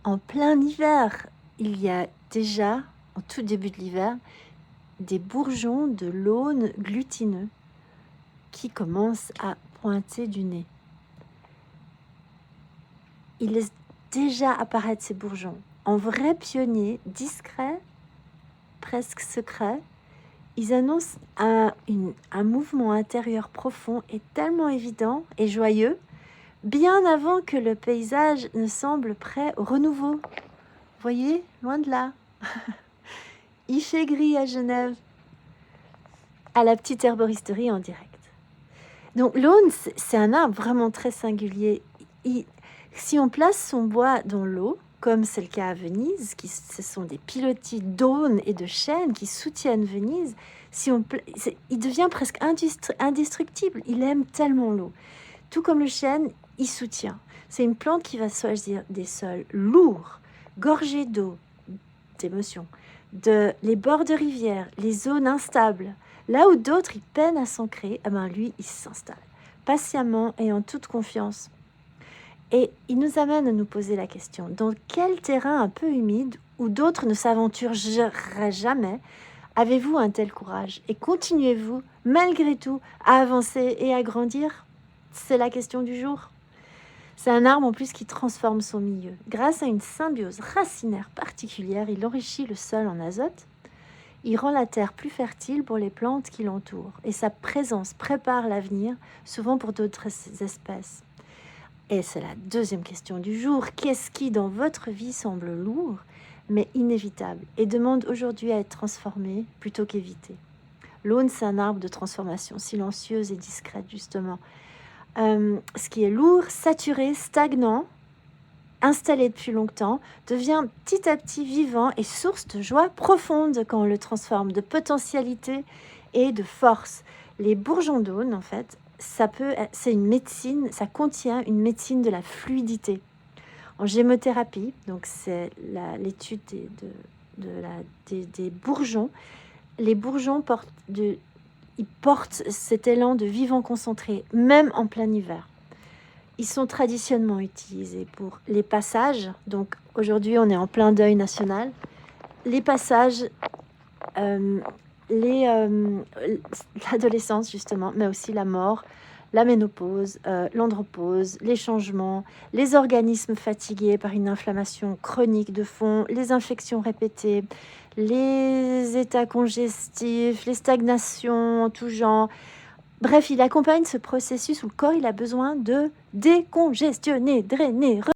En plein hiver, il y a déjà, en tout début de l'hiver, des bourgeons de l'aune glutineux qui commencent à pointer du nez. Ils laissent déjà apparaître ces bourgeons. En vrais pionniers, discrets, presque secrets, ils annoncent un mouvement intérieur profond et tellement évident et joyeux, bien avant que le paysage ne semble prêt au renouveau. Voyez, loin de là. Il fait gris à Genève, à la petite herboristerie en direct. Donc l'aune, c'est un arbre vraiment très singulier. Si on place son bois dans l'eau, comme c'est le cas à Venise, ce sont des pilotis d'aune et de chêne qui soutiennent Venise, il devient presque indestructible. Il aime tellement l'eau. Tout comme le chêne, il soutient. C'est une plante qui va choisir des sols lourds, gorgés d'eau, d'émotions, les bords de rivière, les zones instables. Là où d'autres, ils peinent à s'ancrer, lui, il s'installe, patiemment et en toute confiance. Et il nous amène à nous poser la question, dans quel terrain un peu humide, où d'autres ne s'aventureraient jamais, avez-vous un tel courage? Et continuez-vous, malgré tout, à avancer et à grandir? C'est la question du jour. C'est un arbre en plus qui transforme son milieu. Grâce à une symbiose racinaire particulière, il enrichit le sol en azote. Il rend la terre plus fertile pour les plantes qui l'entourent. Et sa présence prépare l'avenir, souvent pour d'autres espèces. Et c'est la deuxième question du jour. Qu'est-ce qui, dans votre vie, semble lourd, mais inévitable, et demande aujourd'hui à être transformé plutôt qu'évité? L'aune, c'est un arbre de transformation silencieuse et discrète, justement. Ce qui est lourd, saturé, stagnant, installé depuis longtemps, devient petit à petit vivant et source de joie profonde quand on le transforme, de potentialité et de force. Les bourgeons d'aune, en fait, c'est une médecine, ça contient une médecine de la fluidité. En gémothérapie, donc c'est l'étude des bourgeons. Les bourgeons portent cet élan de vivant concentré, même en plein hiver. Ils sont traditionnellement utilisés pour les passages. Donc aujourd'hui, on est en plein deuil national. Les passages, l'adolescence justement, mais aussi la mort, la ménopause, l'andropause, les changements, les organismes fatigués par une inflammation chronique de fond, les infections répétées, les états congestifs, les stagnations en tout genre. Bref, il accompagne ce processus où le corps il a besoin de décongestionner, drainer,